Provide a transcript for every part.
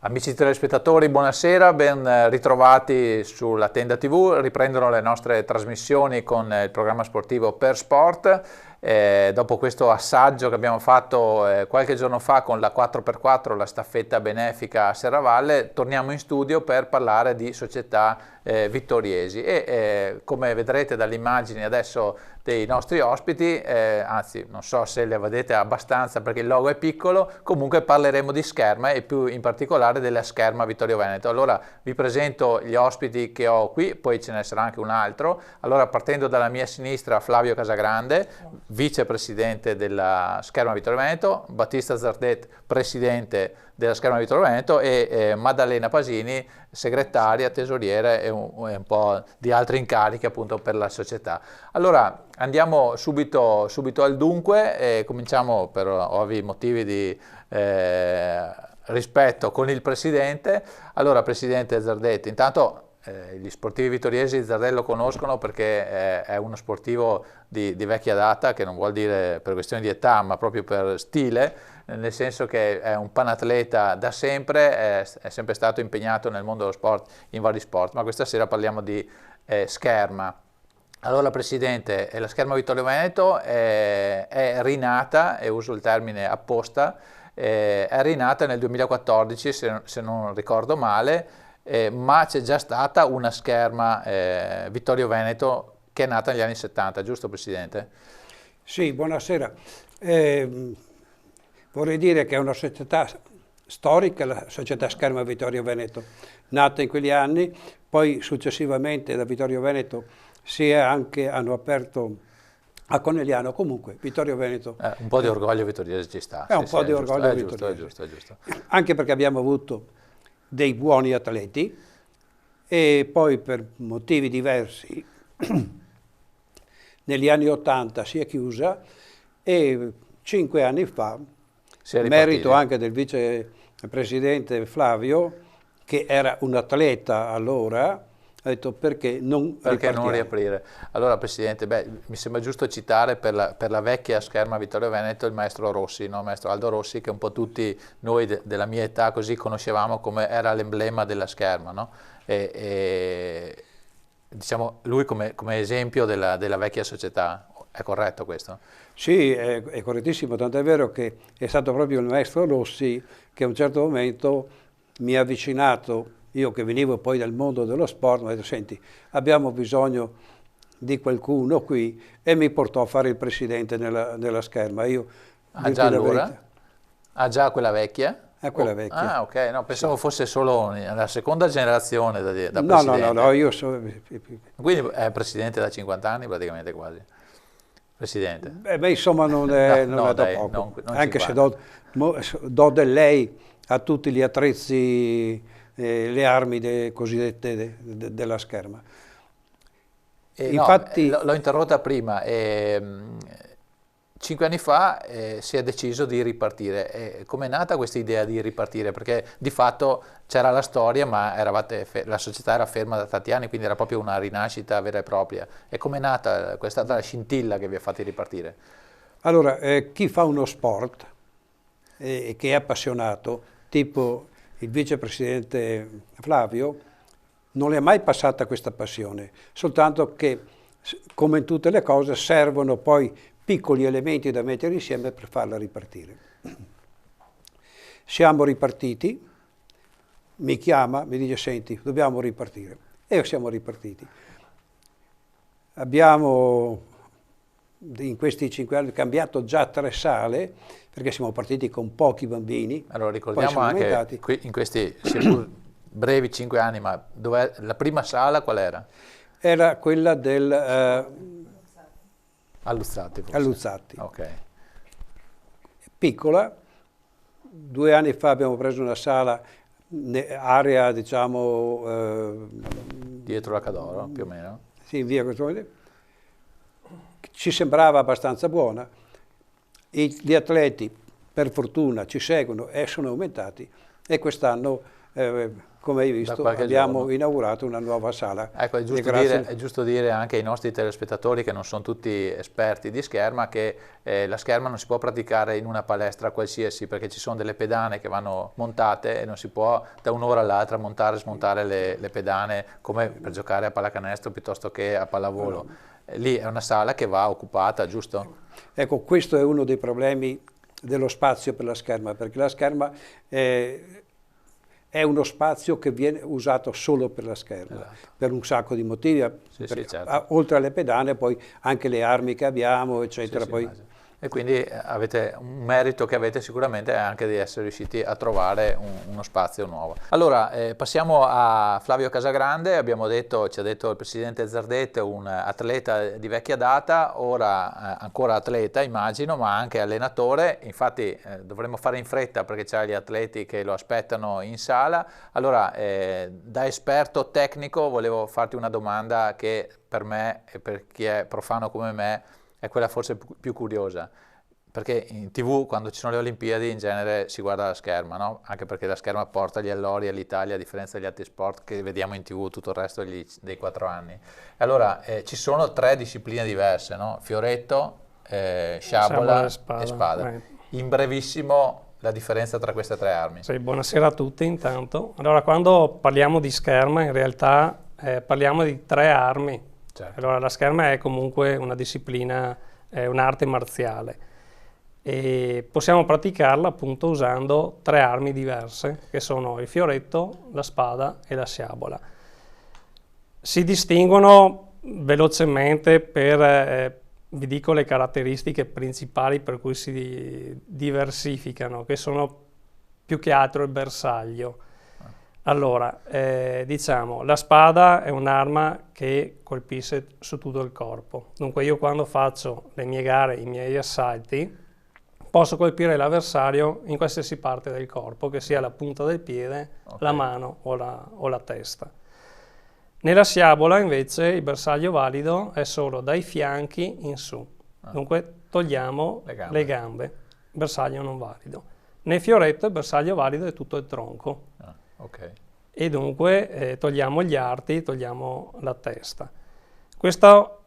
Amici telespettatori, buonasera, ben ritrovati sulla Tenda TV. Riprendono le nostre trasmissioni con il programma sportivo Per Sport. Dopo questo assaggio che abbiamo fatto qualche giorno fa con la 4x4, la staffetta benefica a Serravalle, torniamo in studio per parlare di società vittoriesi e come vedrete dalle immagini adesso dei nostri ospiti, anzi non so se le vedete abbastanza perché il logo è piccolo, comunque parleremo di Scherma e più in particolare della Scherma Vittorio Veneto. Allora vi presento gli ospiti che ho qui, poi ce ne sarà anche un altro. Allora, partendo dalla mia sinistra, Flavio Casagrande, vicepresidente della Scherma Vittorio Veneto, Battista Zardet, presidente della Scherma Vittorio Veneto e Maddalena Pasini, segretaria, tesoriera e un po' di altri incarichi appunto per la società. Allora andiamo subito al dunque, cominciamo per ovvi motivi di rispetto con il presidente. Allora, presidente Zardet, intanto gli sportivi vittoriesi Zardet lo conoscono perché è uno sportivo di vecchia data, che non vuol dire per questione di età ma proprio per stile, nel senso che è un panatleta da sempre, è sempre stato impegnato nel mondo dello sport, in vari sport, ma questa sera parliamo di Scherma. Allora, presidente, la Scherma Vittorio Veneto è rinata, e uso il termine apposta, è rinata nel 2014 se non ricordo male, ma c'è già stata una Scherma Vittorio Veneto che è nata negli anni 70, giusto presidente? Sì, buonasera. Vorrei dire che è una società storica, la società Scherma Vittorio Veneto, nata in quegli anni, poi successivamente da Vittorio Veneto hanno aperto a Conegliano, comunque Vittorio Veneto. Un po' di orgoglio vittoriese ci sta. È un po' di orgoglio vittoriese. È giusto. Anche perché abbiamo avuto dei buoni atleti e poi per motivi diversi negli anni 80 si è chiusa e 5 anni fa, merito anche del vicepresidente Flavio, che era un atleta allora, ha detto perché non riaprire. Allora presidente, mi sembra giusto citare per la vecchia Scherma Vittorio Veneto il maestro Rossi, no? Maestro Aldo Rossi, che un po' tutti noi della mia età così conoscevamo come era l'emblema della Scherma, no? Diciamo lui come esempio della vecchia società. È corretto questo? Sì, è correttissimo, tant'è vero che è stato proprio il maestro Rossi che a un certo momento mi ha avvicinato, io che venivo poi dal mondo dello sport, mi ha detto senti, abbiamo bisogno di qualcuno qui, e mi portò a fare il presidente nella Scherma. Io, già allora? Già quella vecchia? Quella vecchia. Ah, ok, no, pensavo fosse solo la seconda generazione da no, presidente. No, io sono... Quindi è presidente da 50 anni praticamente quasi. Presidente. Beh, insomma non è da poco, non anche 50. Se do del lei a tutti gli attrezzi, le armi cosiddette della Scherma. Infatti no, l'ho interrotta prima, 5 anni fa si è deciso di ripartire. Com'è nata questa idea di ripartire? Perché di fatto c'era la storia, ma la società era ferma da tanti anni, quindi era proprio una rinascita vera e propria. E com'è nata questa scintilla che vi ha fatti ripartire? Allora, chi fa uno sport che è appassionato, tipo il vicepresidente Flavio, non le è mai passata questa passione, soltanto che, come in tutte le cose, servono poi piccoli elementi da mettere insieme per farla ripartire. Siamo ripartiti, mi chiama, mi dice senti, dobbiamo ripartire. E siamo ripartiti. Abbiamo in questi 5 anni cambiato già 3 sale, perché siamo partiti con pochi bambini. Allora ricordiamo anche in questi seppur brevi 5 anni, ma la prima sala qual era? Era quella del... Alluzzati forse. Alluzzati. Ok. Piccola, 2 anni fa abbiamo preso una sala, area diciamo... dietro la Cadoro, più o meno. Sì, in via Costruzione. Ci sembrava abbastanza buona. Gli atleti, per fortuna, ci seguono e sono aumentati, e quest'anno come hai visto, abbiamo inaugurato una nuova sala. Ecco, è giusto dire anche ai nostri telespettatori, che non sono tutti esperti di scherma, che la scherma non si può praticare in una palestra qualsiasi, perché ci sono delle pedane che vanno montate e non si può da un'ora all'altra montare e smontare le pedane come per giocare a pallacanestro piuttosto che a pallavolo. Lì è una sala che va occupata, giusto? Ecco, questo è uno dei problemi dello spazio per la scherma, perché la scherma è uno spazio che viene usato solo per la scherma, esatto, per un sacco di motivi, certo, oltre alle pedane poi anche le armi che abbiamo, eccetera. E quindi avete un merito che avete sicuramente è anche di essere riusciti a trovare uno spazio nuovo. Allora, passiamo a Flavio Casagrande. Abbiamo detto, ci ha detto il presidente Zardet, un atleta di vecchia data, ora ancora atleta immagino, ma anche allenatore. Infatti dovremmo fare in fretta perché c'è gli atleti che lo aspettano in sala. Allora, da esperto tecnico volevo farti una domanda che per me e per chi è profano come me è quella forse più curiosa, perché in TV quando ci sono le Olimpiadi in genere si guarda la scherma, no? Anche perché la scherma porta gli allori all'Italia, a differenza degli altri sport che vediamo in TV tutto il resto dei 4 anni. E allora ci sono 3 discipline diverse, no? Fioretto, sciabola e spada. In brevissimo la differenza tra queste 3 armi. Sì, buonasera a tutti intanto. Allora, quando parliamo di scherma in realtà parliamo di 3 armi. Certo. Allora, la scherma è comunque una disciplina, un'arte marziale e possiamo praticarla appunto usando 3 armi diverse che sono il fioretto, la spada e la sciabola. Si distinguono velocemente per, vi dico le caratteristiche principali per cui si diversificano, che sono più che altro il bersaglio. Allora, diciamo, la spada è un'arma che colpisce su tutto il corpo. Dunque io quando faccio le mie gare, i miei assalti, posso colpire l'avversario in qualsiasi parte del corpo, che sia la punta del piede, la mano o la testa. Nella sciabola invece il bersaglio valido è solo dai fianchi in su. Dunque togliamo le gambe, bersaglio non valido. Nel fioretto il bersaglio valido è tutto il tronco. Okay. E dunque togliamo gli arti, togliamo la testa. Questo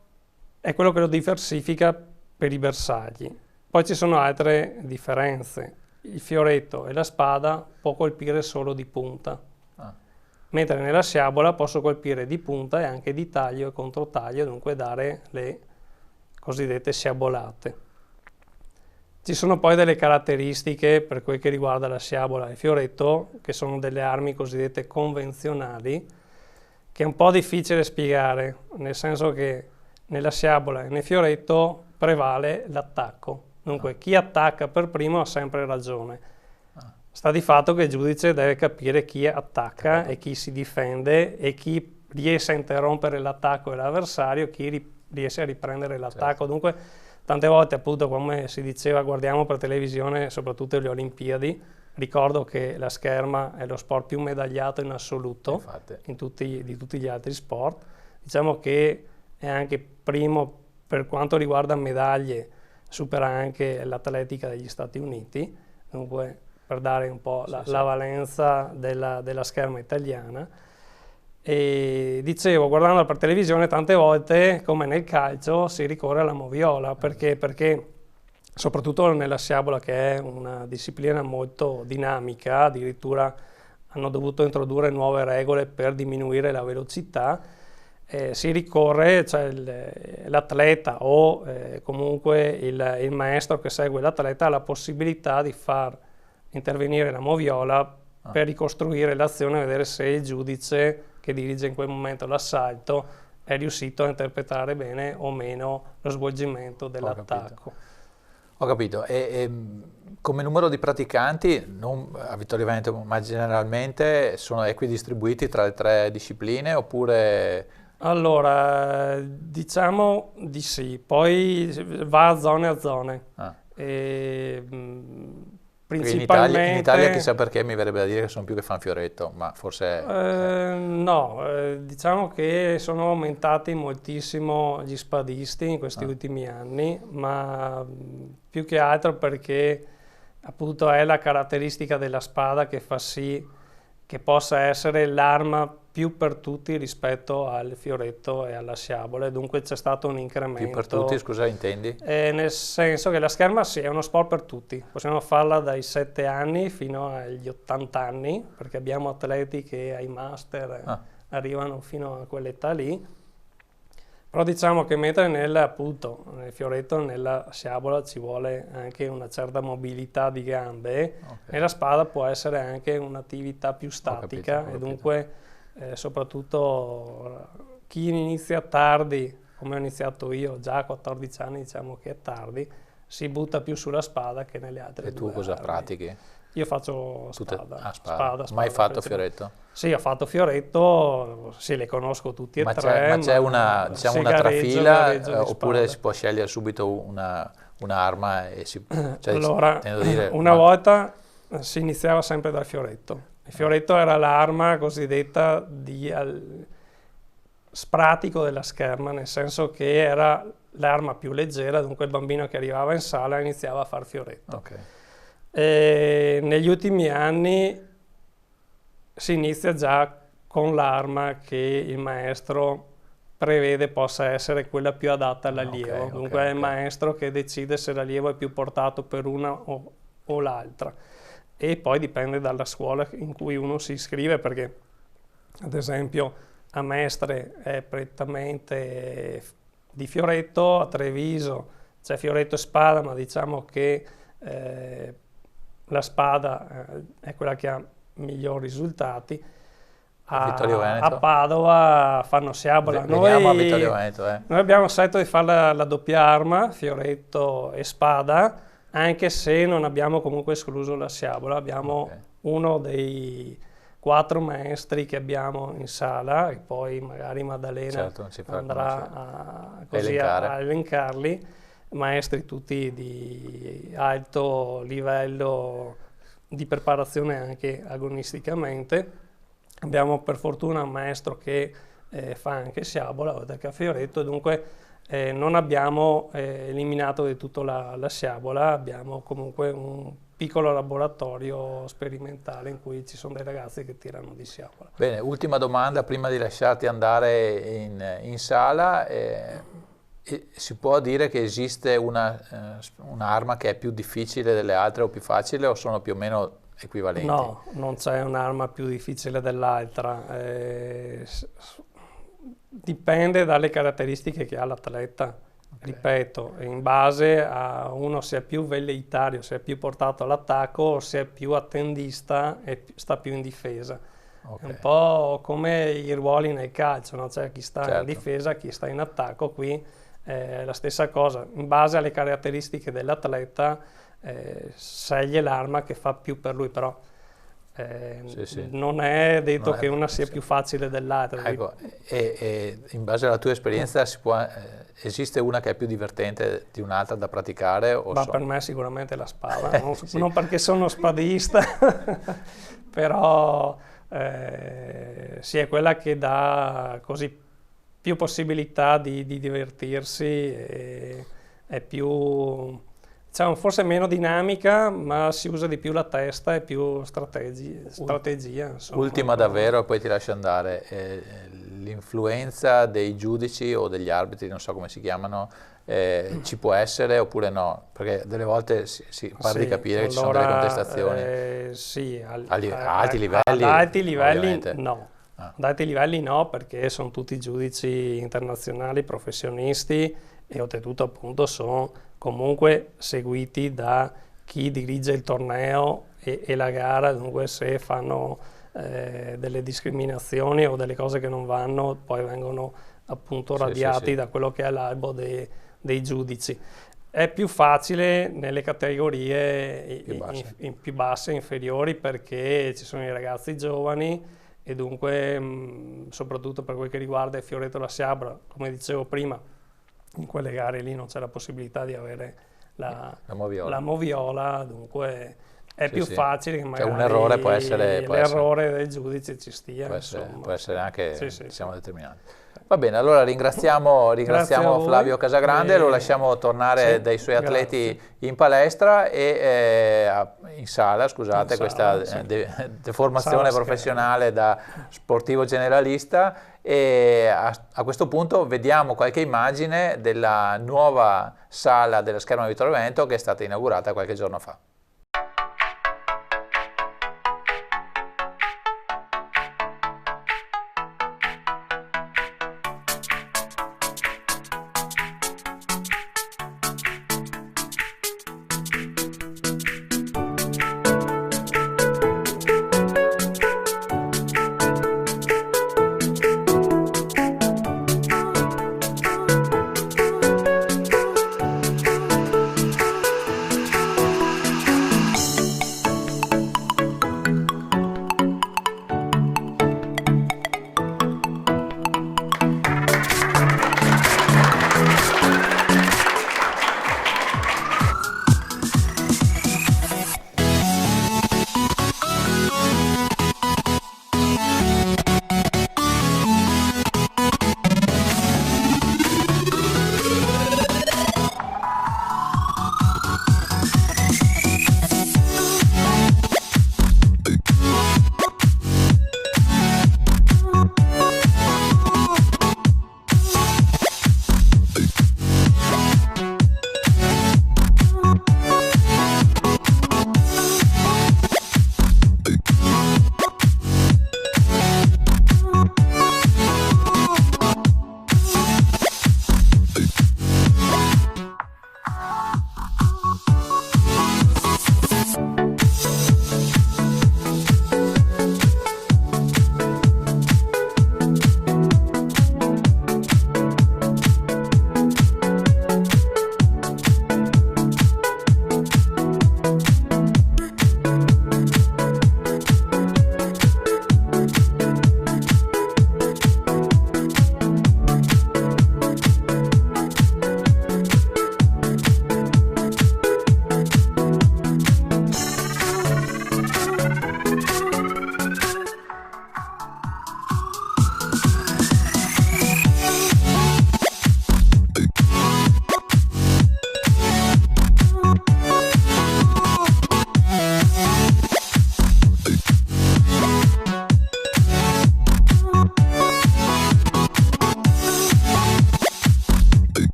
è quello che lo diversifica per i bersagli. Poi ci sono altre differenze. Il fioretto e la spada può colpire solo di punta, mentre nella sciabola posso colpire di punta e anche di taglio e controtaglio, dunque dare le cosiddette sciabolate. Ci sono poi delle caratteristiche per quel che riguarda la sciabola e il fioretto, che sono delle armi cosiddette convenzionali, che è un po' difficile spiegare, nel senso che nella sciabola e nel fioretto prevale l'attacco. Dunque chi attacca per primo ha sempre ragione. Sta di fatto che il giudice deve capire chi attacca e chi si difende e chi riesce a interrompere l'attacco dell'avversario, chi riesce a riprendere l'attacco. Certo. Dunque tante volte, appunto, come si diceva, guardiamo per televisione, soprattutto le Olimpiadi. Ricordo che la scherma è lo sport più medagliato in assoluto di tutti gli altri sport. Diciamo che è anche primo per quanto riguarda medaglie, supera anche l'atletica degli Stati Uniti, dunque per dare un po' la valenza della scherma italiana. E dicevo, guardando per televisione, tante volte, come nel calcio, si ricorre alla moviola. Perché soprattutto nella sciabola, che è una disciplina molto dinamica, addirittura hanno dovuto introdurre nuove regole per diminuire la velocità, si ricorre, cioè l'atleta o comunque il maestro che segue l'atleta ha la possibilità di far intervenire la moviola per ricostruire l'azione e vedere se il giudice che dirige in quel momento l'assalto è riuscito a interpretare bene o meno lo svolgimento dell'attacco. Ho capito. E come numero di praticanti, non a Vittorio Veneto ma generalmente, sono equidistribuiti tra le 3 discipline oppure... Allora, diciamo di sì, poi va a zone. Principalmente... In Italia chissà perché mi verrebbe da dire che sono più che fan fioretto, ma forse... No, diciamo che sono aumentati moltissimo gli spadisti in questi ultimi anni, ma più che altro perché appunto è la caratteristica della spada che fa sì che possa essere l'arma più per tutti rispetto al fioretto e alla sciabola, e dunque c'è stato un incremento. Più per tutti, scusa, intendi? Nel senso che la scherma sì, è uno sport per tutti, possiamo farla dai 7 anni fino agli 80 anni, perché abbiamo atleti che ai master arrivano fino a quell'età lì. Però diciamo che mentre nel fioretto, nella sciabola ci vuole anche una certa mobilità di gambe, nella spada può essere anche un'attività più statica, e dunque soprattutto chi inizia tardi, come ho iniziato io, già a 14 anni diciamo che è tardi, si butta più sulla spada che nelle altre. E tu cosa pratichi? Io faccio spada. Spada. Mai fatto fioretto? Sì, ho fatto fioretto, sì, le conosco tutti e tre. Ma c'è una, diciamo, una trafila, oppure si può scegliere subito un'arma e allora, una volta si iniziava sempre dal fioretto. Il fioretto era l'arma cosiddetta spratico della scherma, nel senso che era l'arma più leggera, dunque il bambino che arrivava in sala iniziava a far fioretto. E negli ultimi anni si inizia già con l'arma che il maestro prevede possa essere quella più adatta all'allievo, dunque è il maestro che decide se l'allievo è più portato per una o l'altra, e poi dipende dalla scuola in cui uno si iscrive, perché ad esempio a Mestre è prettamente di fioretto, a Treviso c'è fioretto e spada, ma diciamo che la spada è quella che ha migliori risultati. A Padova fanno sciabola. Veniamo a Vittorio Veneto. Noi abbiamo scelto di fare la doppia arma, fioretto e spada, anche se non abbiamo comunque escluso la sciabola. Abbiamo uno dei 4 maestri che abbiamo in sala, e poi magari Maddalena andrà a elencarli, maestri tutti di alto livello di preparazione anche agonisticamente. Abbiamo per fortuna un maestro che fa anche sciabola oltre che a fioretto, dunque non abbiamo eliminato del tutto la sciabola, abbiamo comunque un piccolo laboratorio sperimentale in cui ci sono dei ragazzi che tirano di sciabola. Bene, ultima domanda prima di lasciarti andare in sala. Si può dire che esiste un'arma che è più difficile delle altre o più facile, o sono più o meno equivalenti? No, non c'è un'arma più difficile dell'altra. Dipende dalle caratteristiche che ha l'atleta. Ripeto, in base a uno se è più velleitario, se è più portato all'attacco, o se è più attendista e sta più in difesa. È un po' come i ruoli nel calcio, no? C'è chi sta in difesa, chi sta in attacco. Qui la stessa cosa, in base alle caratteristiche dell'atleta sceglie l'arma che fa più per lui, però non è detto che una sia più facile dell'altra. Ecco, e in base alla tua esperienza esiste una che è più divertente di un'altra da praticare? Ma per me sicuramente la spada, non perché sono spadista, però sì, è quella che dà così più possibilità di divertirsi, è più, diciamo, forse meno dinamica, ma si usa di più la testa e più strategia. Insomma. Ultima davvero, e poi ti lascio andare. L'influenza dei giudici o degli arbitri, non so come si chiamano, ci può essere oppure no? Perché delle volte si pare di capire che ci sono delle contestazioni. Sì, a alti livelli. Ad alti livelli no. Ad alti livelli no, perché sono tutti giudici internazionali, professionisti, e oltretutto appunto sono comunque seguiti da chi dirige il torneo e la gara, dunque se fanno delle discriminazioni o delle cose che non vanno, poi vengono appunto radiati da quello che è l'albo dei giudici. È più facile nelle categorie più basse, inferiori, perché ci sono i ragazzi giovani, e dunque soprattutto per quel che riguarda il fioretto e la sciabola, come dicevo prima, in quelle gare lì non c'è la possibilità di avere la moviola, dunque è più facile che magari un errore può essere l'errore del giudice ci stia. Può essere anche determinante. Va bene, allora ringraziamo Flavio Casagrande, lo lasciamo tornare dai suoi atleti in palestra, e in sala, scusate, questa deformazione professionale da sportivo generalista, e a questo punto vediamo qualche immagine della nuova sala della Scherma Vittorio Veneto che è stata inaugurata qualche giorno fa.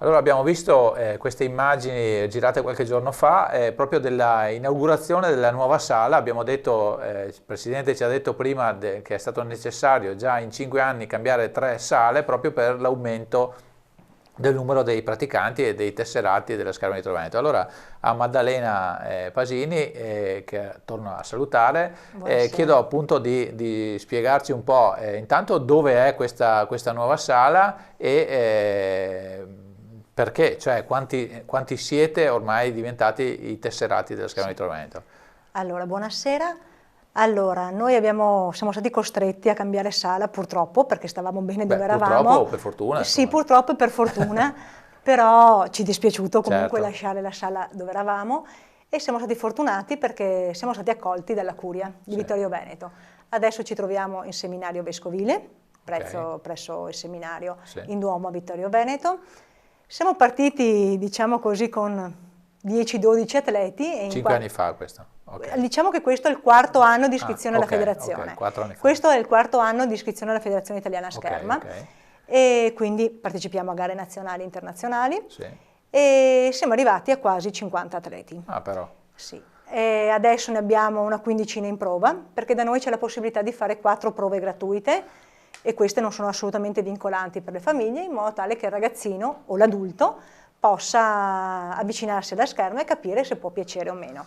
Allora abbiamo visto queste immagini girate qualche giorno fa proprio della inaugurazione della nuova sala. Abbiamo detto, il Presidente ci ha detto prima che è stato necessario già in 5 anni cambiare 3 sale proprio per l'aumento del numero dei praticanti e dei tesserati della Scherma Vittorio Veneto. Allora a Maddalena Pasini, che torno a salutare, chiedo appunto di spiegarci un po' intanto dove è questa nuova sala e perché, cioè quanti siete ormai diventati i tesserati della Scherma Vittorio Veneto? Allora, buonasera. Allora, noi siamo stati costretti a cambiare sala purtroppo perché stavamo bene dove eravamo. Purtroppo o per fortuna? Sì, purtroppo e per fortuna, però ci è dispiaciuto comunque certo. lasciare la sala dove eravamo e siamo stati fortunati perché siamo stati accolti dalla Curia di Vittorio Veneto. Adesso ci troviamo in seminario vescovile, presso il seminario in Duomo a Vittorio Veneto. Siamo partiti, diciamo così, con 10-12 atleti. 5 anni fa questo? Okay. Diciamo che questo è il 4º anno di iscrizione alla federazione. 4 anni fa. Questo è il 4º anno di iscrizione alla Federazione Italiana Scherma. E quindi partecipiamo a gare nazionali e internazionali. E siamo arrivati a quasi 50 atleti. Ah, però. Sì. E adesso ne abbiamo una quindicina in prova, perché da noi c'è la possibilità di fare 4 prove gratuite e queste non sono assolutamente vincolanti per le famiglie, in modo tale che il ragazzino o l'adulto possa avvicinarsi alla scherma e capire se può piacere o meno.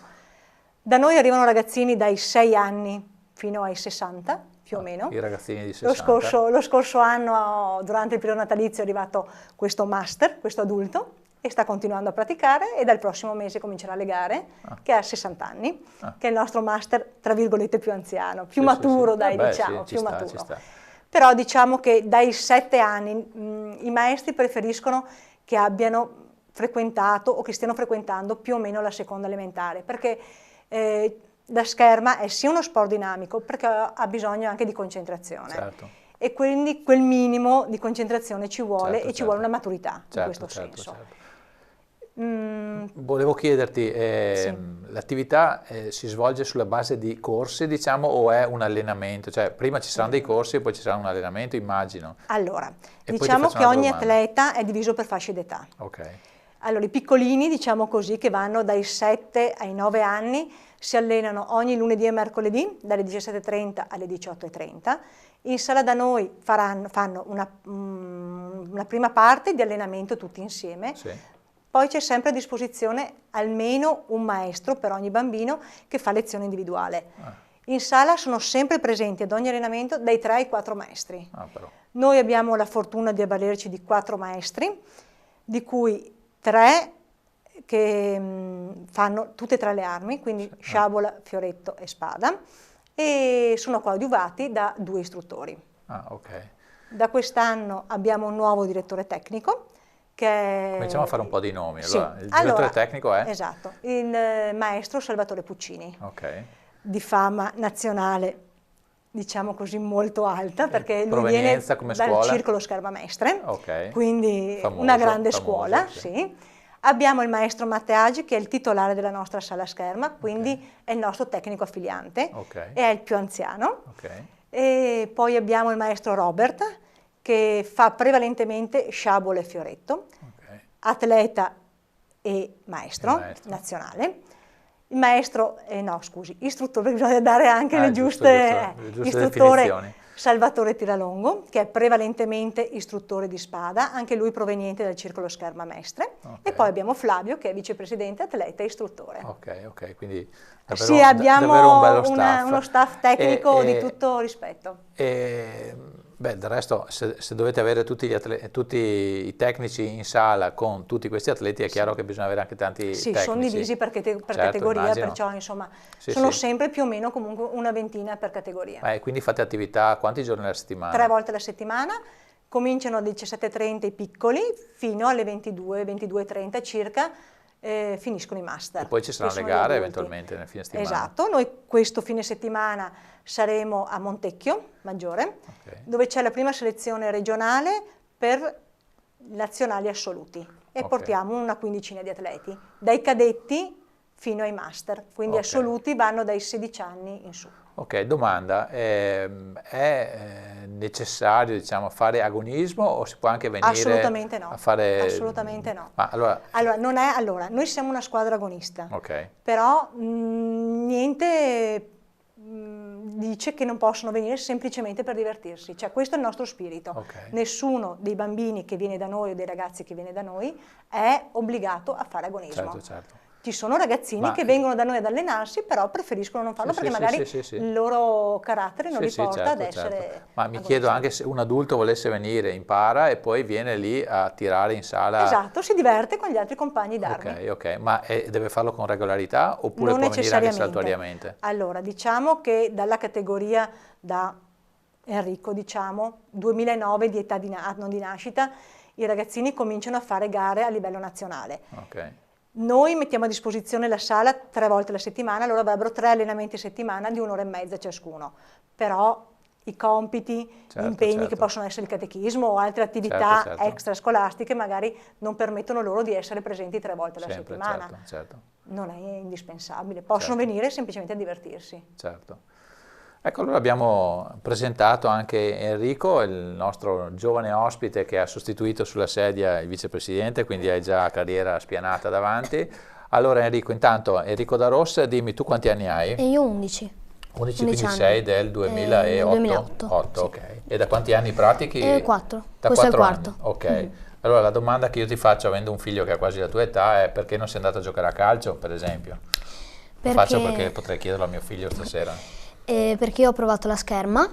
Da noi arrivano ragazzini dai 6 anni fino ai 60, più o meno. I ragazzini di 60. Lo scorso anno, durante il periodo natalizio, è arrivato questo master, questo adulto, e sta continuando a praticare e dal prossimo mese comincerà le gare, che ha 60 anni, che è il nostro master, tra virgolette, più anziano, più maturo, dai, diciamo, più maturo. Ci sta. Però diciamo che dai 7 anni i maestri preferiscono che abbiano frequentato o che stiano frequentando più o meno la seconda elementare, perché da scherma è sì uno sport dinamico, perché ha bisogno anche di concentrazione. Certo. E quindi quel minimo di concentrazione ci vuole, Certo, e ci vuole una maturità in questo certo. senso. Volevo chiederti, l'attività si svolge sulla base di corsi, diciamo, o è un allenamento? Cioè, prima ci saranno dei corsi e poi ci sarà un allenamento, immagino. Allora, E diciamo che ogni domanda. atleta è diviso per fasce d'età. Ok. Allora, i piccolini, diciamo così, che vanno dai 7 ai 9 anni, si allenano ogni lunedì e mercoledì, dalle 17:30 alle 18:30. In sala da noi fanno una prima parte di allenamento tutti insieme. Sì. Poi c'è sempre a disposizione almeno un maestro per ogni bambino che fa lezione individuale. In sala sono sempre presenti ad ogni allenamento dai 3 ai 4 maestri. Però. Noi abbiamo la fortuna di avvalerci di 4 maestri, di cui 3 che fanno tutte e 3 le armi, quindi sciabola, fioretto e spada, e sono coadiuvati da 2 istruttori. Ok. Da quest'anno abbiamo un nuovo direttore tecnico, che Cominciamo a fare un po' di nomi. Sì. Allora, il direttore tecnico è? Esatto, il maestro Salvatore Puccini, Ok. di fama nazionale, diciamo così, molto alta, perché lui viene Provenienza come dal scuola? Circolo Scherma-Mestre, Ok. quindi Famoso, una grande famoso, scuola. sì. Sì. Abbiamo il maestro Matteaggi, che è il titolare della nostra sala scherma, quindi è il nostro tecnico affiliante, Ok. e è il più anziano. Ok. E poi abbiamo il maestro Robert, che fa prevalentemente sciabola e fioretto, atleta e maestro nazionale. Il maestro, istruttore, perché bisogna dare anche le giuste istruttore definizioni. Salvatore Tiralongo, che è prevalentemente istruttore di spada, anche lui proveniente dal Circolo Scherma-Mestre. E poi abbiamo Flavio, che è vicepresidente, atleta e istruttore. Ok, quindi sì, abbiamo davvero un bello staff. uno staff tecnico di tutto rispetto. Del resto, se dovete avere tutti i tecnici in sala con tutti questi atleti, è chiaro che bisogna avere anche tanti tecnici. Sì, sono divisi per categoria, immagino. perciò insomma sono sempre più o meno comunque una ventina per categoria. Quindi fate attività quanti giorni alla settimana? 3 volte alla settimana, cominciano alle 17:30 i piccoli, fino alle 22:30 circa, finiscono i master. E poi ci saranno le gare eventualmente nel fine settimana. Esatto, noi questo fine settimana saremo a Montecchio Maggiore, dove c'è la prima selezione regionale per nazionali assoluti, e portiamo una quindicina di atleti, dai cadetti fino ai master, quindi assoluti vanno dai 16 anni in su. Ok, domanda, è necessario, diciamo, fare agonismo o si può anche venire Assolutamente no. a fare... Assolutamente no. Ma allora, noi siamo una squadra agonista, però niente dice che non possono venire semplicemente per divertirsi, cioè questo è il nostro spirito. Nessuno dei bambini che viene da noi o dei ragazzi che viene da noi è obbligato a fare agonismo. Certo. Ci sono ragazzini che vengono da noi ad allenarsi, però preferiscono non farlo perché magari il loro carattere non li porta ad essere Ma mi chiedo anche se un adulto volesse venire, impara e poi viene lì a tirare in sala. Esatto, si diverte con gli altri compagni d'armi. Ok, ma deve farlo con regolarità oppure non può venire anche saltuariamente? Allora, diciamo che dalla categoria da Enrico, diciamo, 2009 di età non di nascita, i ragazzini cominciano a fare gare a livello nazionale. Noi mettiamo a disposizione la sala 3 volte alla settimana, loro avrebbero 3 allenamenti a settimana di 1 ora e mezza ciascuno, però i compiti, gli impegni che possono essere il catechismo o altre attività extrascolastiche magari non permettono loro di essere presenti 3 volte alla settimana. Non è indispensabile, possono venire semplicemente a divertirsi. Ecco, allora abbiamo presentato anche Enrico, il nostro giovane ospite che ha sostituito sulla sedia il vicepresidente, quindi hai già carriera spianata davanti. Allora Enrico, intanto Enrico Da Rossa, dimmi tu quanti anni hai? E io 11. 11, quindi anni. Sei del 2008? 2008. Ok. E da quanti anni pratichi? 4. Da Questo 4 è il quarto. Anni. Ok. Allora la domanda che io ti faccio, avendo un figlio che ha quasi la tua età, è perché non sei andato a giocare a calcio, per esempio? Lo faccio perché potrei chiederlo a mio figlio stasera. Perché io ho provato la scherma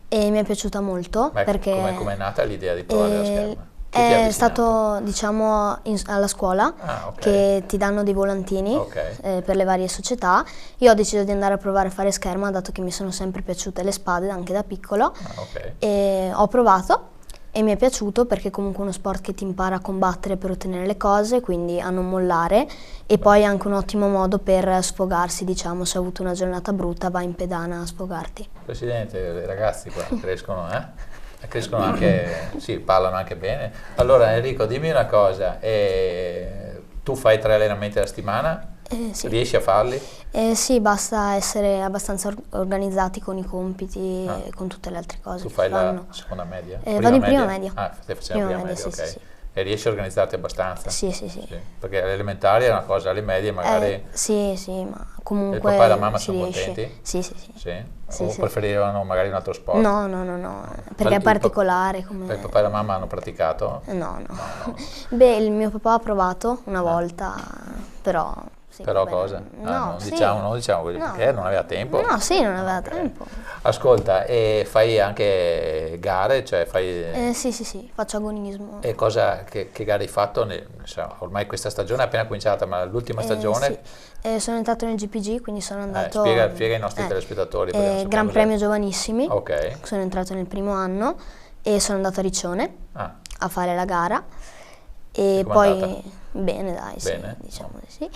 e mi è piaciuta molto. Come è nata l'idea di provare la scherma? Chi ti ha È avvicinato? stato, diciamo, alla scuola Ah, ok. che ti danno dei volantini Ok. per le varie società. Io ho deciso di andare a provare a fare scherma, dato che mi sono sempre piaciute le spade, anche da piccolo. Ah, ok. E ho provato e mi è piaciuto perché è comunque uno sport che ti impara a combattere per ottenere le cose, quindi a non mollare, e poi è anche un ottimo modo per sfogarsi, diciamo, se hai avuto una giornata brutta vai in pedana a sfogarti. Presidente, i ragazzi qua crescono, crescono anche, sì, parlano anche bene. Allora Enrico, dimmi una cosa, tu fai 3 allenamenti alla settimana? Sì. Riesci a farli? Sì, basta essere abbastanza organizzati con i compiti e con tutte le altre cose Tu che fai la fanno. seconda media? Vado in prima media. Ah, stai facendo Prima prima media, media, ok. sì, sì. E riesci a organizzarti abbastanza? Sì, sì, sì. Sì, perché alle elementari è una cosa, alle medie magari... Sì, sì, ma comunque il papà e la mamma si sono riesce. contenti? Sì, sì, sì. Sì? Sì, O sì. preferivano magari un altro sport? No, no, no, no, perché è particolare come... Il papà e la mamma hanno praticato? No, no. Beh, il mio papà ha provato una volta, però... sì, Però vabbè, cosa? No, non sì. diciamo così, No. perché non aveva tempo? No, sì, non aveva Ok. tempo. Ascolta, e fai anche gare? Cioè fai... Sì, sì, sì, faccio agonismo. E che gare hai fatto? Ormai questa stagione è appena cominciata, ma l'ultima stagione... Sì. Sono entrato nel GPG, quindi sono andato... spiega ai nostri telespettatori. perché non sappiamo Gran cos'è. Premio Giovanissimi, Ok. sono entrato nel primo anno e sono andato a Riccione Ah, a fare la gara. E com'è poi... andata? Bene, dai, Bene? sì, diciamo di sì.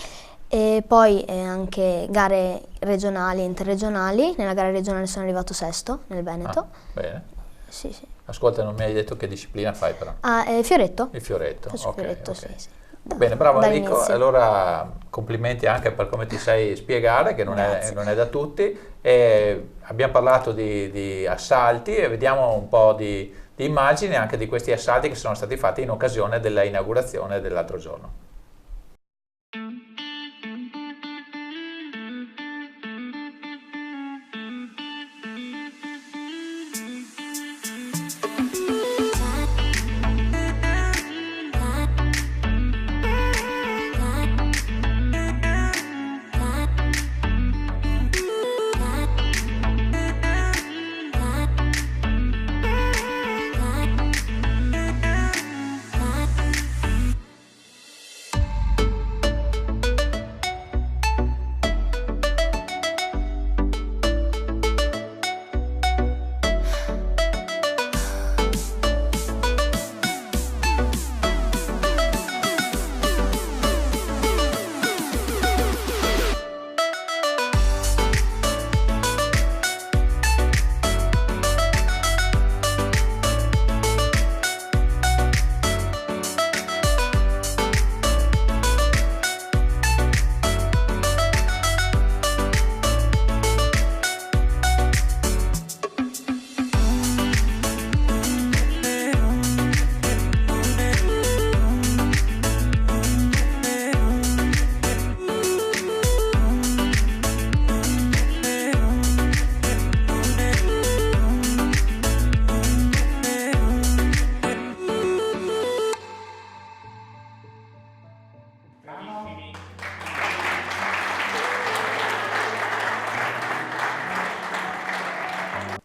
E poi anche gare regionali e interregionali. Nella gara regionale sono arrivato sesto nel Veneto. ah, bene. Sì, sì. Ascolta, non mi hai detto che disciplina fai però. Fioretto. Il fioretto. Faccio Ok, fioretto, ok. sì, sì. Bene, bravo Enrico. Dall'inizio. Allora complimenti anche per come ti sai spiegare, che non è da tutti. E abbiamo parlato di assalti e vediamo un po' di immagini anche di questi assalti che sono stati fatti in occasione della inaugurazione dell'altro giorno.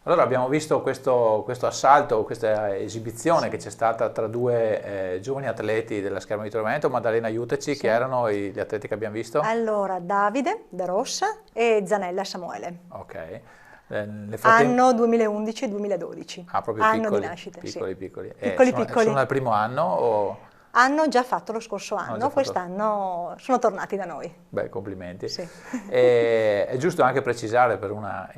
Allora abbiamo visto questo assalto, questa esibizione che c'è stata tra due giovani atleti della Scherma di Tormento. Maddalena, aiutaci, chi erano gli atleti che abbiamo visto? Allora, Davide da Rossa e Zanella Samuele. Ok. Anno 2011-2012. Ah, proprio anno piccoli, di nascita, piccoli, sì. piccoli. Piccoli. Sono al primo anno o... Hanno già fatto lo scorso già anno, fatto. quest'anno sono tornati da noi. Beh, complimenti. Sì. È giusto anche precisare per una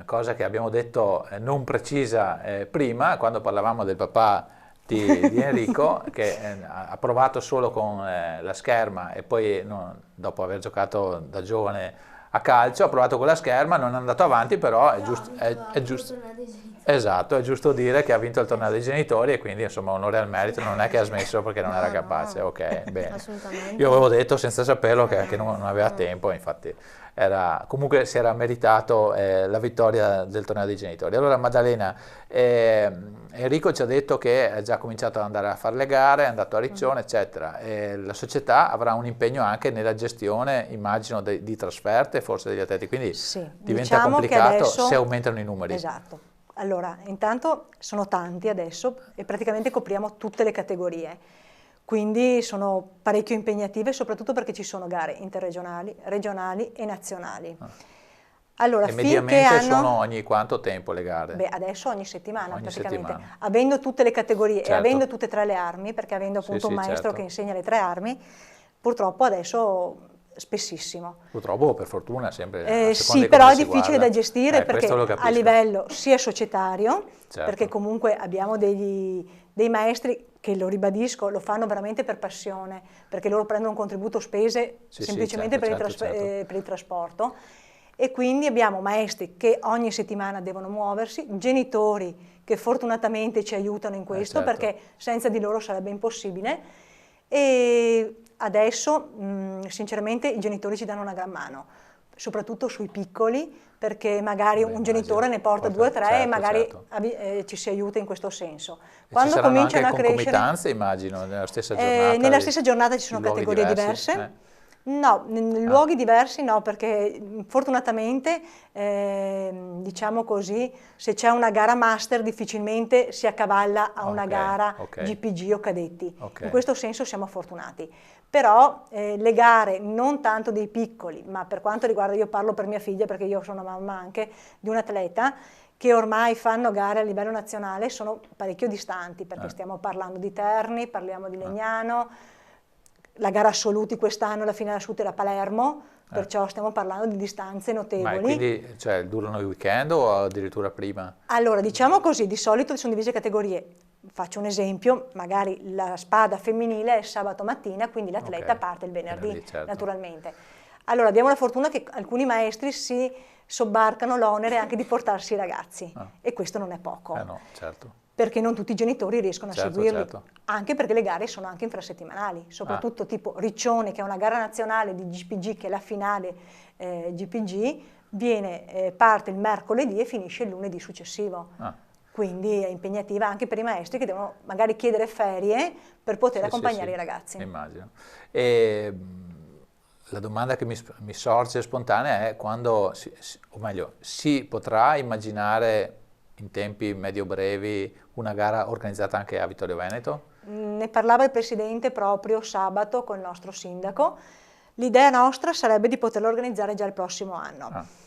cosa che abbiamo detto non precisa prima, quando parlavamo del papà di Enrico, che ha provato solo con la Scherma e poi dopo aver giocato da giovane a calcio, ha provato con la Scherma, non è andato avanti, però è giusto. Esatto, è giusto dire che ha vinto il torneo dei genitori e quindi insomma onore al merito, non è che ha smesso perché non era capace, ok, bene. Assolutamente. Io avevo detto senza saperlo che non aveva tempo, infatti comunque si era meritato la vittoria del torneo dei genitori. Allora Maddalena, Enrico ci ha detto che ha già cominciato ad andare a fare le gare, è andato a Riccione, eccetera. La società avrà un impegno anche nella gestione, immagino, di trasferte, forse degli atleti, quindi Sì, diventa diciamo che complicato adesso... se aumentano i numeri. Esatto. Allora, intanto sono tanti adesso e praticamente copriamo tutte le categorie, quindi sono parecchio impegnative, soprattutto perché ci sono gare interregionali, regionali e nazionali. Allora, E mediamente sono ogni quanto tempo le gare? Beh, adesso ogni settimana Ogni praticamente, settimana. avendo tutte le categorie e Certo. avendo tutte e tre le armi, perché avendo appunto un maestro certo. che insegna le tre armi, purtroppo adesso spessissimo. Purtroppo o per fortuna sempre a seconda Sì, di però come è si difficile guarda. da gestire perché Questo lo a capisco. livello sia societario, Certo. perché comunque abbiamo dei maestri che, lo ribadisco, lo fanno veramente per passione, perché loro prendono un contributo spese semplicemente certo. per il trasporto, e quindi abbiamo maestri che ogni settimana devono muoversi, genitori che fortunatamente ci aiutano in questo, certo. perché senza di loro sarebbe impossibile, e adesso sinceramente i genitori ci danno una gran mano, soprattutto sui piccoli, perché magari un genitore ne porta 2 o 3 e magari ci si aiuta in questo senso. Quando cominciano anche concomitanze, immagino, nella stessa giornata? Nella stessa giornata ci sono categorie diverse. No, in luoghi diversi no, perché fortunatamente, diciamo così, se c'è una gara master difficilmente si accavalla a una gara GPG o cadetti. In questo senso siamo fortunati. Però le gare non tanto dei piccoli, ma per quanto riguarda, io parlo per mia figlia perché io sono mamma anche di un atleta, che ormai fanno gare a livello nazionale, sono parecchio distanti, perché stiamo parlando di Terni, parliamo di Legnano. La gara assoluti quest'anno, la finale assoluta era a Palermo, perciò stiamo parlando di distanze notevoli. Ma quindi durano i weekend o addirittura prima? Allora, diciamo così, di solito sono divise categorie. Faccio un esempio, magari la spada femminile è sabato mattina, quindi l'atleta parte il venerdì, certo. Naturalmente. Allora, abbiamo la fortuna che alcuni maestri si sobbarcano l'onere anche di portarsi i ragazzi, e questo non è poco. No, certo. Perché non tutti i genitori riescono a seguirli, certo. Anche perché le gare sono anche infrasettimanali, soprattutto tipo Riccione, che è una gara nazionale di GPG, che è la finale GPG, parte il mercoledì e finisce il lunedì successivo. Quindi è impegnativa anche per i maestri che devono magari chiedere ferie per poter accompagnare i ragazzi. Immagino. E la domanda che mi sorge spontanea è quando, o meglio, si potrà immaginare in tempi medio-brevi una gara organizzata anche a Vittorio Veneto? Ne parlava il Presidente proprio sabato con il nostro sindaco. L'idea nostra sarebbe di poterlo organizzare già il prossimo anno.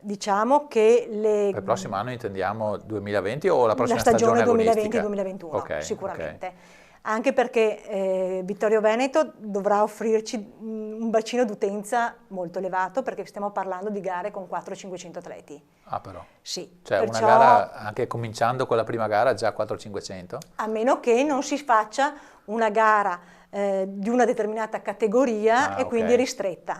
Diciamo che per il prossimo anno intendiamo 2020 o la prossima stagione agonistica? 2020-2021, sicuramente. Anche perché Vittorio Veneto dovrà offrirci un bacino d'utenza molto elevato, perché stiamo parlando di gare con 400-500 atleti. Ah, però? Sì. Cioè una gara, anche cominciando con la prima gara, già 400-500? A meno che non si faccia una gara di una determinata categoria e quindi ristretta.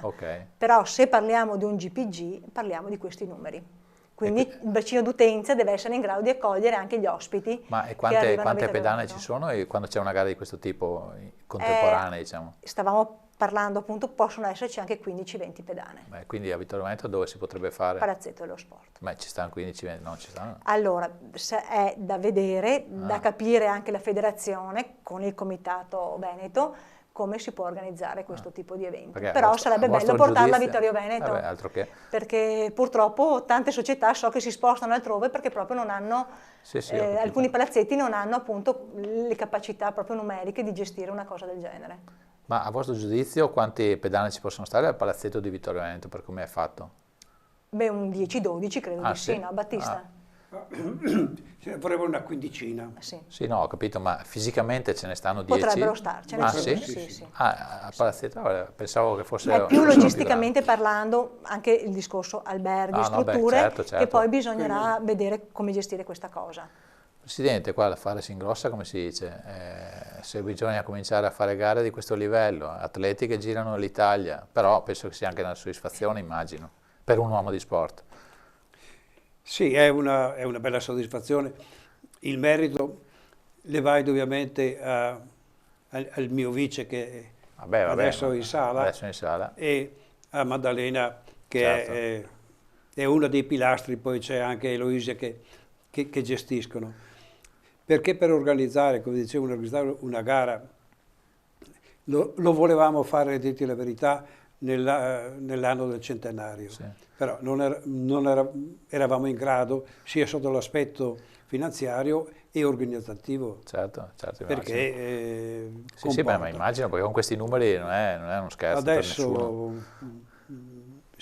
Però se parliamo di un GPG, parliamo di questi numeri. Quindi il bacino d'utenza deve essere in grado di accogliere anche gli ospiti. Ma e quante pedane ci sono quando c'è una gara di questo tipo contemporanea, diciamo? Stavamo parlando appunto, possono esserci anche 15-20 pedane. Quindi a Vittorio Veneto dove si potrebbe fare? Palazzetto dello Sport. Ma ci stanno 15-20? No, ci stanno. Allora, è da vedere, da capire anche la federazione con il Comitato Veneto, come si può organizzare questo tipo di evento. Però sarebbe bello portarla a Vittorio Veneto, altro che. Perché purtroppo tante società so che si spostano altrove perché proprio non hanno, alcuni palazzetti non hanno appunto le capacità proprio numeriche di gestire una cosa del genere. Ma a vostro giudizio quanti pedane ci possono stare al palazzetto di Vittorio Veneto, per come è fatto? Beh, un 10-12 credo di sì, no Battista? Vorrebbero una quindicina. Sì, no, ho capito, ma fisicamente ce ne stanno 10? Potrebbero starcene. Sì? Al palazzetto? Pensavo che fosse... È più logisticamente parlando anche il discorso alberghi, strutture, certo. che poi bisognerà vedere come gestire questa cosa. Presidente, qua l'affare si ingrossa, come si dice, se bisogna cominciare a fare gare di questo livello, atleti che girano l'Italia, però penso che sia anche una soddisfazione, immagino, per un uomo di sport. Sì, è una bella soddisfazione. Il merito le vai ovviamente al mio vice che adesso è in sala, e a Maddalena che è una dei pilastri, poi c'è anche Eloisia che gestiscono. Perché per organizzare, come dicevo, una gara, lo volevamo fare, a dirti la verità, nell'anno del centenario. Sì. Però eravamo in grado, sia sotto l'aspetto finanziario e organizzativo. Certo, Perché sì, ma immagino, perché con questi numeri non è uno scherzo adesso per nessuno.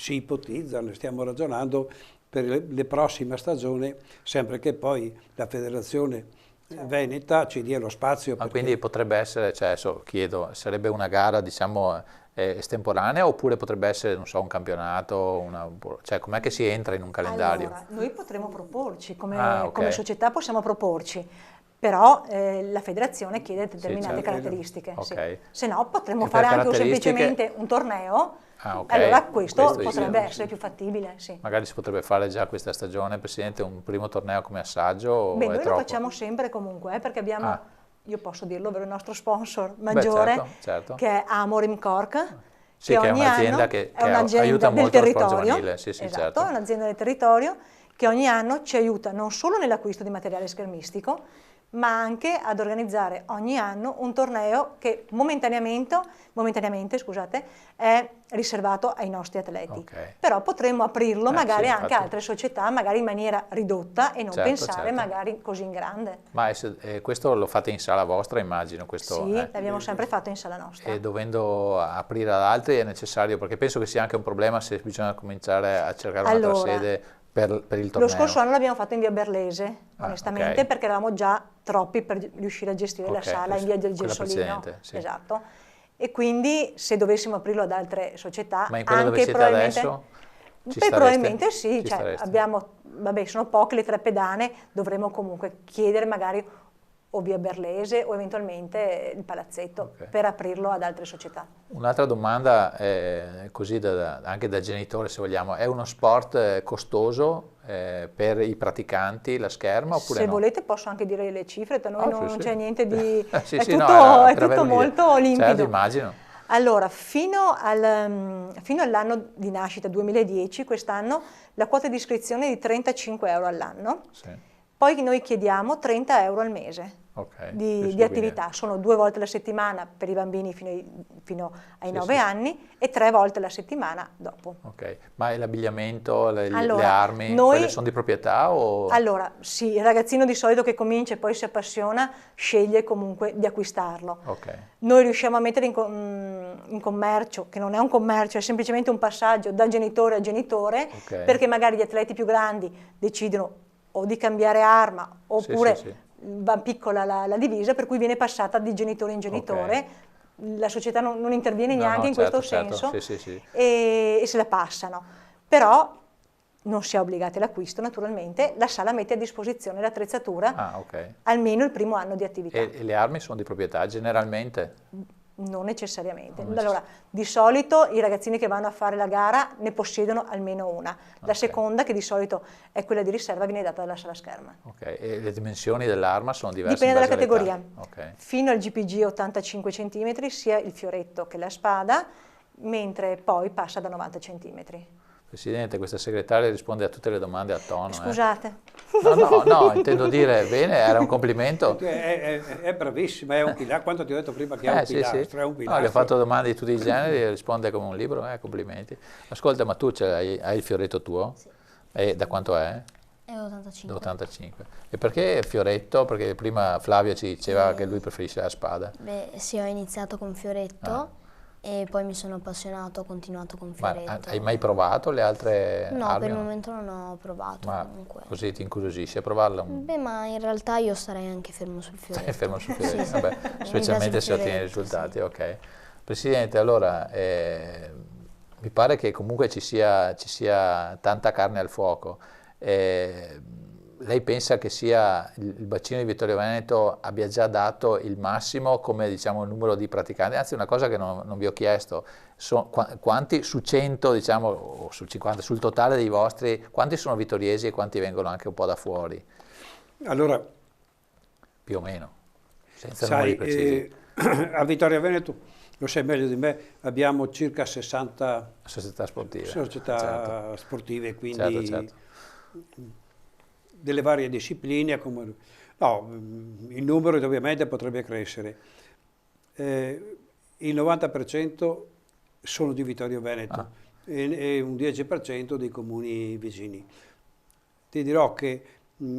si ipotizza, ne stiamo ragionando per le prossime stagioni, sempre che poi la federazione veneta ci dia lo spazio. Ma quindi potrebbe essere, cioè adesso chiedo, sarebbe una gara diciamo estemporanea oppure potrebbe essere, non so, un campionato, cioè com'è che si entra in un calendario? Allora, noi potremo proporci, okay. come società possiamo proporci, però la federazione chiede determinate certo. caratteristiche. Okay. Sì. Se no potremmo E fare per anche semplicemente un torneo, allora questo potrebbe essere più fattibile. Sì. Magari si potrebbe fare già questa stagione, Presidente, un primo torneo come assaggio? Beh, o è noi troppo? lo facciamo sempre comunque, perché abbiamo, io posso dirlo, ovvero il nostro sponsor maggiore, certo. che è Amorim Cork, sì, che è un'azienda che aiuta del molto lo sport territorio, giovanile. Sì, esatto, certo. è un'azienda del territorio che ogni anno ci aiuta non solo nell'acquisto di materiale schermistico, ma anche ad organizzare ogni anno un torneo che momentaneamente, scusate, è riservato ai nostri atleti. Okay. Però potremmo aprirlo magari sì, anche a altre società, magari in maniera ridotta e non pensare certo. magari così in grande. Ma questo lo fate in sala vostra, immagino? Questo, sì, l'abbiamo sempre fatto in sala nostra. E dovendo aprire ad altri è necessario, perché penso che sia anche un problema se bisogna cominciare a cercare un'altra sede per il torneo. Lo scorso anno l'abbiamo fatto in via Berlese, onestamente, okay. perché eravamo già troppi per riuscire a gestire la sala in via del Gessolino. Sì. Esatto. E quindi se dovessimo aprirlo ad altre società, ma in quella anche dove siete adesso? Probabilmente sì, cioè, sono poche le 3 pedane, dovremmo comunque chiedere magari o via Berlese o eventualmente il palazzetto per aprirlo ad altre società. Un'altra domanda, così anche da genitore se vogliamo, è uno sport costoso per i praticanti la scherma oppure se no? volete posso anche dire le cifre, da noi non c'è niente di... è tutto molto limpido. Certo, immagino. Allora, fino all'anno di nascita 2010, quest'anno, la quota di iscrizione è di 35 euro all'anno, poi noi chiediamo 30 euro al mese di attività, sono 2 volte alla settimana per i bambini fino ai 9 anni e 3 volte alla settimana dopo. Ma l'abbigliamento, le armi, quelle sono di proprietà? Allora, sì, il ragazzino di solito che comincia e poi si appassiona sceglie comunque di acquistarlo. Noi riusciamo a mettere in commercio, che non è un commercio, è semplicemente un passaggio da genitore a genitore, perché magari gli atleti più grandi decidono o di cambiare arma oppure va piccola la divisa, per cui viene passata di genitore in genitore, la società non interviene neanche in questo senso e se la passano, però non si è obbligati all'acquisto naturalmente, la sala mette a disposizione l'attrezzatura almeno il primo anno di attività. E le armi sono di proprietà generalmente? Non necessariamente. Allora, di solito i ragazzini che vanno a fare la gara ne possiedono almeno una. La seconda, che di solito è quella di riserva, viene data dalla sala scherma. E le dimensioni dell'arma sono diverse? Dipende dalla categoria. Fino al GPG 85 cm sia il fioretto che la spada, mentre poi passa da 90 cm. Presidente, questa segretaria risponde a tutte le domande a tono. Scusate. No, intendo dire, bene, era un complimento. È bravissima, è un pilastro, quanto ti ho detto prima che è un pilastro, è un pilastro. No, le ho fatto domande di tutti i generi e risponde come un libro, complimenti. Ascolta, ma tu hai il fioretto tuo? Sì. E da quanto è? È 85. 85. E perché fioretto? Perché prima Flavio ci diceva che lui preferisce la spada. Beh, sì, ho iniziato con fioretto. E poi mi sono appassionato, ho continuato con fioretto. Ma hai mai provato le altre armi? No, per il momento non ho provato comunque. Così ti incuriosisce a provarla? Beh, ma in realtà io starei anche fermo sul fioretto. Stai fermo sul fioretto? Sì, vabbè, specialmente se ottieni i risultati, Presidente, allora, mi pare che comunque ci sia tanta carne al fuoco. Lei pensa che il bacino di Vittorio Veneto abbia già dato il massimo come diciamo numero di praticanti? Anzi, una cosa che non vi ho chiesto, quanti su 100 diciamo o su 50 sul totale dei vostri, quanti sono vittoriesi e quanti vengono anche un po' da fuori? Allora, più o meno, senza numeri precisi. A Vittorio Veneto, lo sai meglio di me, abbiamo circa 60 società sportive, sportive, quindi certo. Delle varie discipline, il numero ovviamente potrebbe crescere. Il 90% sono di Vittorio Veneto e un 10% dei comuni vicini. Ti dirò che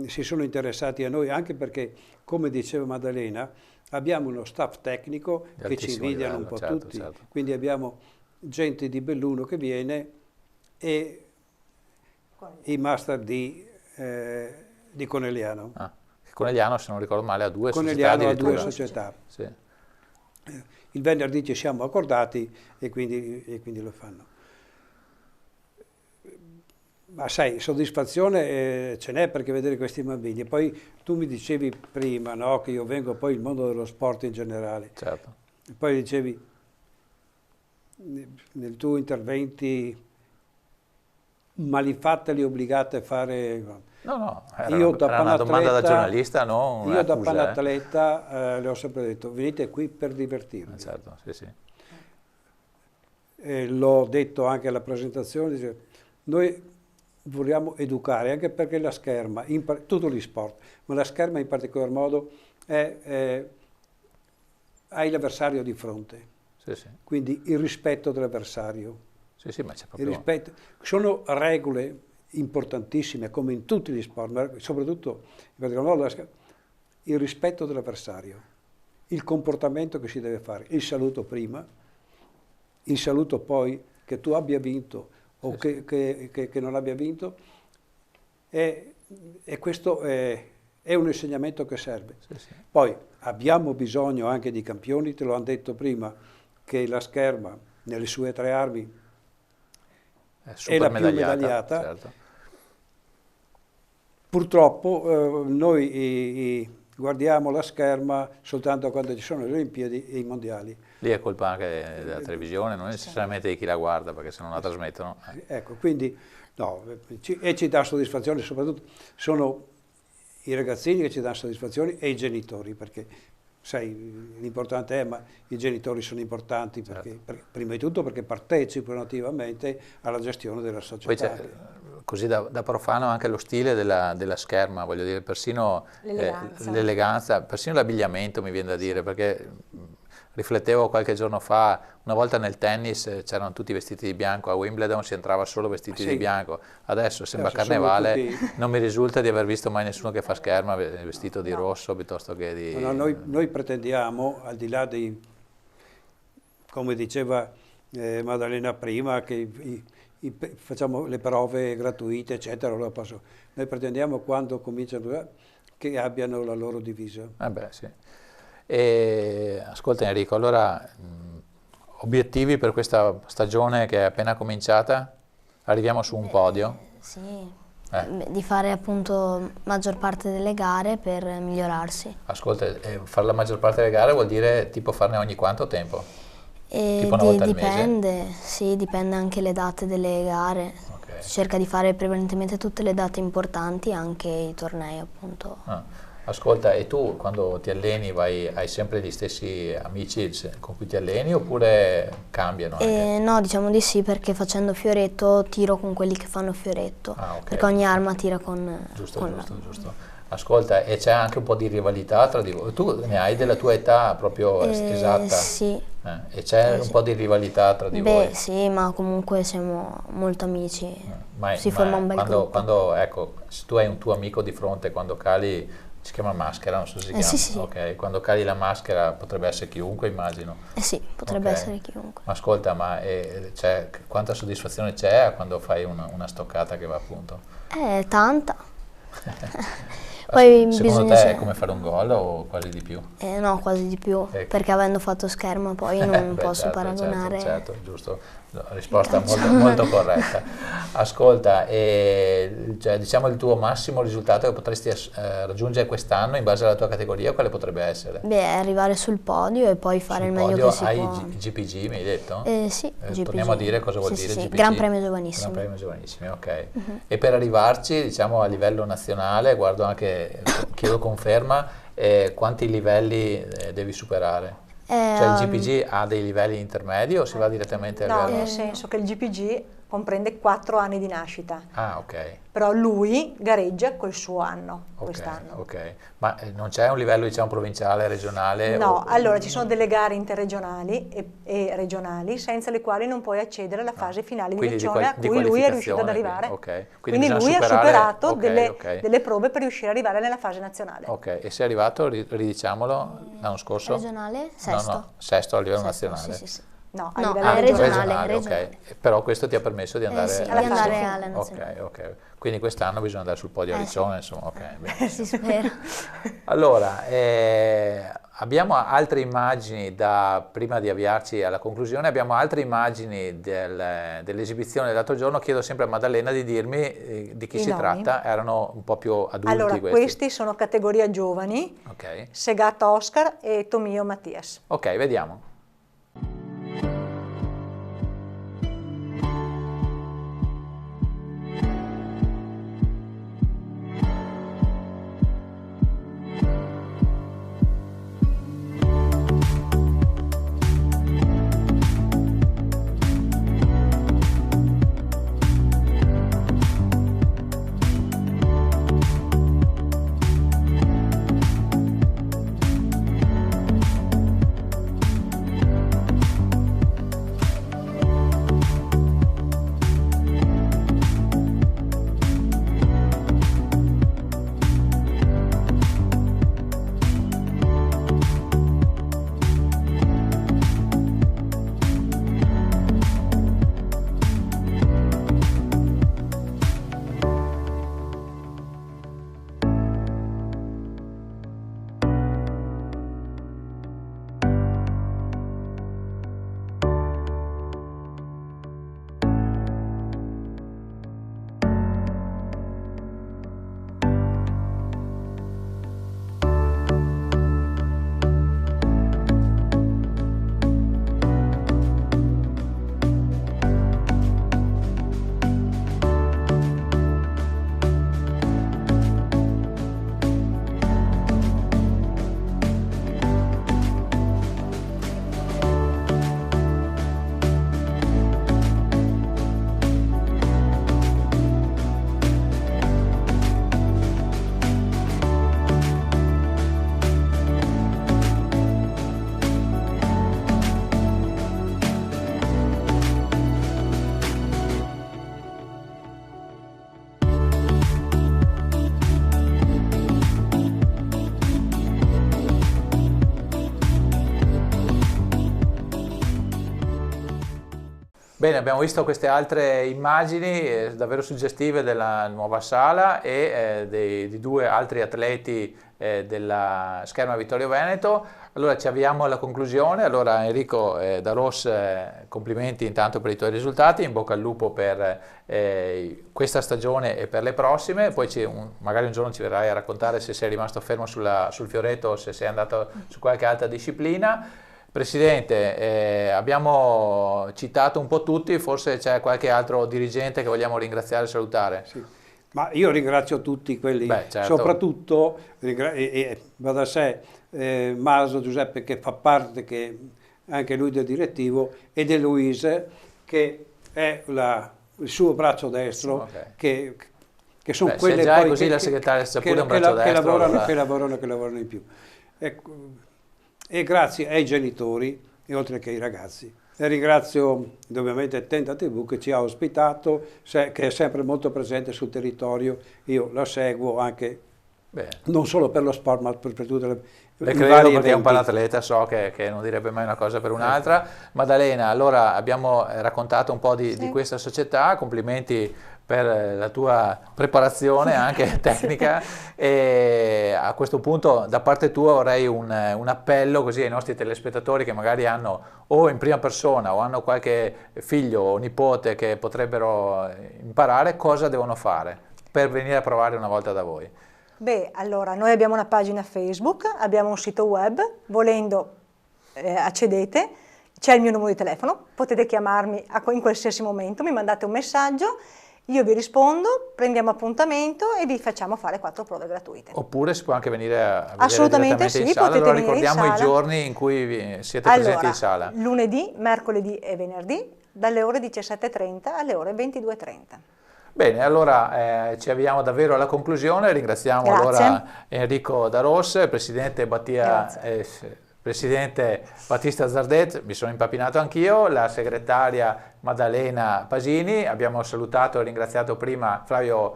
si sono interessati a noi anche perché, come diceva Maddalena, abbiamo uno staff tecnico che ci invidiano un po' tutti, quindi abbiamo gente di Belluno che viene e i master di Conegliano. Conegliano, se non ricordo male, ha due Conegliano ha due società. Sì. Il venerdì ci siamo accordati e quindi lo fanno. Ma sai, soddisfazione ce n'è perché vedere questi bambini. E poi tu mi dicevi prima, no, che io vengo poi dal mondo dello sport in generale. Certo. E poi dicevi, nel tuo interventi, malifatteli obbligate a fare... No, era una domanda da giornalista, non io da panatleta le ho sempre detto, venite qui per divertirvi. Certo, sì. L'ho detto anche alla presentazione, noi vogliamo educare, anche perché la scherma, tutto gli sport, ma la scherma in particolar modo hai l'avversario di fronte, quindi il rispetto dell'avversario. Sì, ma c'è proprio... Il rispetto, sono regole importantissime, come in tutti gli sport, ma soprattutto in particolar modo il rispetto dell'avversario, il comportamento che si deve fare, il saluto prima, il saluto poi, che tu abbia vinto o che non abbia vinto, e questo è un insegnamento che serve. Poi abbiamo bisogno anche di campioni, te lo hanno detto prima, che la scherma nelle sue 3 armi è la più medagliata. Certo. Purtroppo noi guardiamo la scherma soltanto quando ci sono le Olimpiadi e i mondiali. Lì è colpa anche della televisione, non necessariamente di chi la guarda, perché se non la trasmettono... Ecco, quindi no, ci dà soddisfazione, soprattutto sono i ragazzini che ci danno soddisfazione e i genitori, perché sai, l'importante è, ma i genitori sono importanti, perché, prima di tutto perché partecipano attivamente alla gestione della società. Poi così da profano anche lo stile della scherma, voglio dire, persino l'eleganza, persino l'abbigliamento mi viene da dire, perché riflettevo qualche giorno fa, una volta nel tennis c'erano tutti vestiti di bianco, a Wimbledon si entrava solo vestiti di bianco, adesso sembra carnevale, non mi risulta di aver visto mai nessuno che fa scherma vestito di rosso piuttosto che di... No, noi pretendiamo, al di là dei, come diceva Maddalena prima, che facciamo le prove gratuite, eccetera, noi pretendiamo quando cominciano che abbiano la loro divisa. Sì. E, ascolta Enrico, allora obiettivi per questa stagione che è appena cominciata? Arriviamo su un podio? Sì, di fare appunto maggior parte delle gare per migliorarsi. Ascolta, fare la maggior parte delle gare vuol dire tipo farne ogni quanto tempo? Tipo una volta al mese? Dipende, sì, dipende anche le date delle gare. Si cerca di fare prevalentemente tutte le date importanti, anche i tornei appunto. Ascolta, e tu quando ti alleni hai sempre gli stessi amici con cui ti alleni oppure cambiano anche? No, diciamo di sì, perché facendo fioretto tiro con quelli che fanno fioretto, perché ogni arma tira con... Giusto. Ascolta, e c'è anche un po' di rivalità tra di voi? Tu ne hai della tua età proprio esatta? Sì. E c'è un po' di rivalità tra di voi? Beh, sì, ma comunque siamo molto amici, si forma un bel gruppo. Quando, ecco, se tu hai un tuo amico di fronte, quando cali, si chiama maschera, non so se si chiama? Sì. Ok, quando cali la maschera potrebbe essere chiunque, immagino? Sì, potrebbe essere chiunque. Ma ascolta, ma quanta soddisfazione c'è quando fai una stoccata che va a punto? Tanta. Poi secondo te è come fare un gol o quasi di più? No, quasi di più, perché avendo fatto scherma poi non posso paragonare. Certo, giusto, risposta molto corretta. Ascolta, diciamo il tuo massimo risultato che potresti raggiungere quest'anno in base alla tua categoria, quale potrebbe essere? Arrivare sul podio e poi fare il meglio che si può. Hai GPG, mi hai detto? Sì, GPG. Torniamo a dire cosa vuol dire GPG? Gran Premio Giovanissimi. Gran Premio Giovanissimi, ok. E per arrivarci, diciamo, a livello nazionale, guardo anche, chiedo conferma, quanti livelli devi superare? Cioè il GPG ha dei livelli intermedi o si va direttamente a gara? No, nel senso che il GPG comprende 4 anni di nascita. Ah, ok. Però lui gareggia col suo anno, Ok, quest'anno. ok. Ma non c'è un livello, diciamo, provinciale, regionale? No, allora ci sono delle gare interregionali e regionali senza le quali non puoi accedere alla fase finale di Quindi lezione a di cui lui è riuscito ad qualificazione, arrivare. ok. Quindi bisogna lui ha superare- superato ok, delle, ok. delle prove per riuscire ad arrivare nella fase nazionale. Ok, e sei arrivato, ridiciamolo, l'anno scorso? Regionale? Sesto. No, sesto a livello Sesto, nazionale. sì, sì, sì. No, a No, livello è regionale. regionale. ok. Però questo ti ha permesso di andare sì, alla di fase andare finale. alla nazionale. Ok. Quindi quest'anno bisogna andare sul podio a Sì. Riccione, insomma, ok. Bene. Si spera. Allora, abbiamo altre immagini, prima di avviarci alla conclusione, abbiamo altre immagini dell'esibizione dell'altro giorno. Chiedo sempre a Maddalena di dirmi di chi I si nomi. tratta, erano un po' più adulti Allora, questi sono categoria giovani, Ok, Segato Oscar e Tomio Mattias. ok, vediamo. Bene, abbiamo visto queste altre immagini davvero suggestive della nuova sala e di 2 altri atleti della Scherma Vittorio Veneto. Allora ci avviamo alla conclusione. Allora Enrico Daros, complimenti intanto per i tuoi risultati, in bocca al lupo per questa stagione e per le prossime. Poi magari un giorno ci verrai a raccontare se sei rimasto fermo sul fioretto o se sei andato su qualche altra disciplina. Presidente, abbiamo citato un po' tutti, forse c'è qualche altro dirigente che vogliamo ringraziare e salutare? Sì. Ma io ringrazio tutti quelli, certo. soprattutto va da sé Maso Giuseppe che fa parte anche lui del direttivo e De Luise che è il suo braccio destro, Okay. che sono Se quelle già è poi così la segretaria c'è pure un braccio destro. che lavorano in più. Ecco, e grazie ai genitori e oltre che ai ragazzi. E ringrazio ovviamente Tenda TV che ci ha ospitato, che è sempre molto presente sul territorio. Io la seguo anche non solo per lo sport ma per tutte le credo perché è un palatleta, so che non direbbe mai una cosa per un'altra. Maddalena, allora abbiamo raccontato un po' di questa società, complimenti per la tua preparazione anche tecnica e a questo punto da parte tua vorrei un appello così ai nostri telespettatori che magari hanno o in prima persona o hanno qualche figlio o nipote che potrebbero imparare, cosa devono fare per venire a provare una volta da voi. Beh, allora, noi abbiamo una pagina Facebook, abbiamo un sito web, volendo accedete, c'è il mio numero di telefono, potete chiamarmi in qualsiasi momento, mi mandate un messaggio, io vi rispondo, prendiamo appuntamento e vi facciamo fare 4 prove gratuite. Oppure si può anche venire a vedere Assolutamente direttamente sì, in sala. potete Allora venire in ricordiamo sala. i giorni in cui siete presenti in sala. Lunedì, mercoledì e venerdì dalle ore 17:30 alle ore 22:30. Bene, allora ci avviamo davvero alla conclusione, ringraziamo allora Enrico Daros, Presidente Battista Zardet, mi sono impappinato anch'io, la segretaria Maddalena Pasini, abbiamo salutato e ringraziato prima Flavio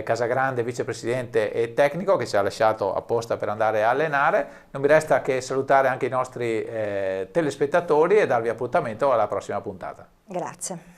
Casagrande, vicepresidente e tecnico, che ci ha lasciato apposta per andare a allenare. Non mi resta che salutare anche i nostri telespettatori e darvi appuntamento alla prossima puntata. Grazie.